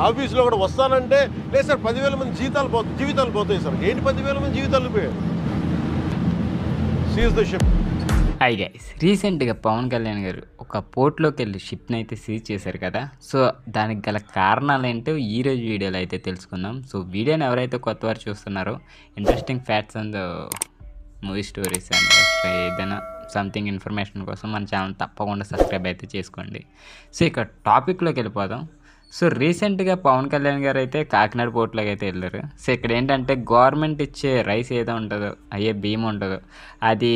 ఆఫీస్లో కూడా వస్తానంటే లేదు సార్ 10,000 మంది జీవితాలు పోతాయి సార్. ఏంటి 10,000 మంది జీవితాలు పోయాయి? Seize the ship. Hi guys, రీసెంట్గా పవన్ కళ్యాణ్ గారు ఒక పోర్ట్లోకి వెళ్ళి షిప్ని అయితే సీజ్ చేశారు కదా. సో దానికి గల కారణాలు ఏంటో ఈరోజు వీడియోలో అయితే తెలుసుకుందాం. సో వీడియోని ఎవరైతే కొత్త వారు చూస్తున్నారో interesting facts and movie stories and ఏదైనా సంథింగ్ ఇన్ఫర్మేషన్ కోసం మన ఛానల్ తప్పకుండా సబ్స్క్రైబ్ అయితే చేసుకోండి. సో ఇక టాపిక్లోకి వెళ్ళిపోదాం. సో రీసెంట్గా పవన్ కళ్యాణ్ గారు అయితే కాకినాడ పోర్ట్లోకి అయితే వెళ్ళారు. సో ఇక్కడ ఏంటంటే గవర్నమెంట్ ఇచ్చే రైస్ ఏదో ఉంటుందో, అయ్యే బియ్యం ఉంటుందో, అది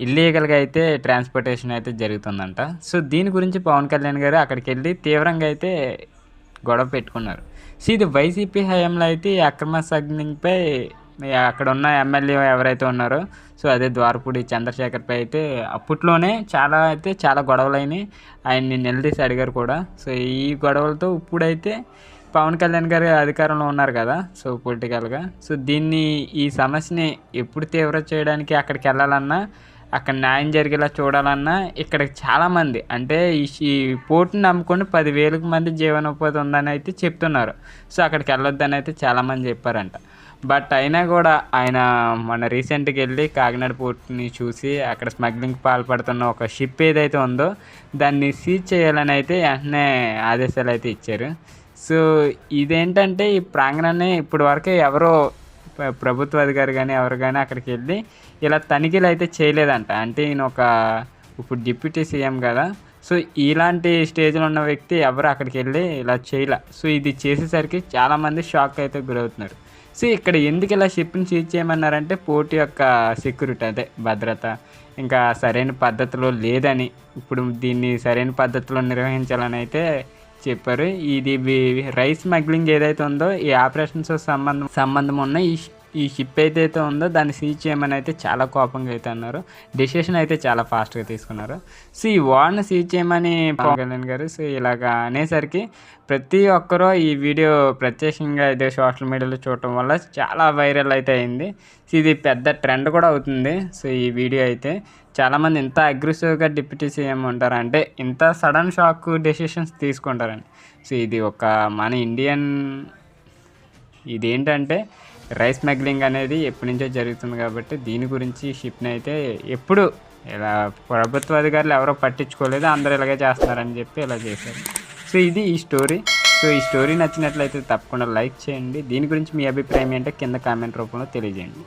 ఇల్లీగల్గా అయితే ట్రాన్స్పోర్టేషన్ అయితే జరుగుతుందంట. సో దీని గురించి పవన్ కళ్యాణ్ గారు అక్కడికి వెళ్ళి తీవ్రంగా అయితే గొడవ పెట్టుకున్నారు. సో ఇది వైసీపీ హయాంలో అయితే ఈ అక్రమ సగ్నింగ్పై అక్కడ ఉన్న ఎమ్మెల్యే ఎవరైతే ఉన్నారో, సో అదే ద్వారపూడి చంద్రశేఖర్పై అయితే అప్పట్లోనే చాలా గొడవలైనవి. ఆయన్ని నిలదీసి అడిగారు కూడా. సో ఈ గొడవలతో ఇప్పుడైతే పవన్ కళ్యాణ్ గారు అధికారంలో ఉన్నారు కదా, సో పొలిటికల్గా. సో ఈ సమస్యని ఎప్పుడు తీవ్రం చేయడానికి అక్కడికి వెళ్ళాలన్నా, అక్కడ న్యాయం జరిగేలా చూడాలన్నా ఇక్కడ చాలామంది అంటే ఈ పోర్టుని నమ్ముకొని 10,000 మంది జీవనోపాధి ఉందని అయితే చెప్తున్నారు. సో అక్కడికి వెళ్ళొద్దని అయితే చాలామంది చెప్పారంట. బట్ అయినా కూడా ఆయన మన రీసెంట్గా వెళ్ళి కాకినాడ పోర్ట్ని చూసి అక్కడ స్మగ్లింగ్ పాల్పడుతున్న ఒక షిప్ ఏదైతే ఉందో దాన్ని సీజ్ చేయాలని అయితే వెంటనే ఆదేశాలు అయితే ఇచ్చారు. సో ఇదేంటంటే ఈ ప్రాంగణాన్ని ఇప్పటి వరకు ఎవరో ప్రభుత్వ అధికారి కానీ ఎవరు కానీ అక్కడికి వెళ్ళి ఇలా తనిఖీలు అయితే చేయలేదంట. అంటే ఈయన ఇప్పుడు డిప్యూటీ సీఎం కదా, సో ఇలాంటి స్టేజ్లో ఉన్న వ్యక్తి ఎవరు అక్కడికి వెళ్ళి ఇలా చేయలే. సో ఇది చేసేసరికి చాలామంది షాక్ అయితే గురవుతున్నారు. సో ఇక్కడ ఎందుకు ఇలా షిప్ని సీజ్ చేయమన్నారంటే పోర్ట్ యొక్క సెక్యూరిటీ, అదే భద్రత ఇంకా సరైన పద్ధతిలో లేదని, ఇప్పుడు దీన్ని సరైన పద్ధతిలో నిర్వహించాలని అయితే చెప్పారు. ఇది రైస్ స్మగ్లింగ్ ఏదైతే ఉందో ఈ ఆపరేషన్స్ సంబంధం ఉన్న ఈ షిప్ ఏదైతే ఉందో దాన్ని సీజ్ చేయమని అయితే చాలా కోపంగా అయితే అన్నారు. డెసిషన్ అయితే చాలా ఫాస్ట్గా తీసుకున్నారు. సో ఈ వార్ని సీజ్ చేయమని పవన్ కళ్యాణ్ గారు సో ఇలాగా అనేసరికి ప్రతి ఒక్కరూ ఈ వీడియో ప్రత్యేకంగా ఇదే సోషల్ మీడియాలో చూడటం వల్ల చాలా వైరల్ అయితే అయింది. సో ఇది పెద్ద ట్రెండ్ కూడా అవుతుంది. సో ఈ వీడియో అయితే చాలామంది ఇంత అగ్రెసివ్గా డిప్యూటీ సీఎం ఉంటారంటే ఇంత సడన్ షాక్ డెసిషన్స్ తీసుకుంటారని. సో ఇది మన ఇండియన్ ఇదేంటంటే రైస్ స్మగ్లింగ్ అనేది ఎప్పటి నుంచో జరుగుతుంది కాబట్టి దీని గురించి షిప్ని అయితే ఎప్పుడు ఇలా ప్రభుత్వ అధికారులు ఎవరో పట్టించుకోలేదు, అందరూ ఇలాగే చేస్తున్నారని చెప్పి ఇలా చేశారు. సో ఇది ఈ స్టోరీ. సో ఈ స్టోరీ నచ్చినట్లయితే తప్పకుండా లైక్ చేయండి. దీని గురించి మీ అభిప్రాయం ఏంటో కింద కామెంట్ రూపంలో తెలియజేయండి.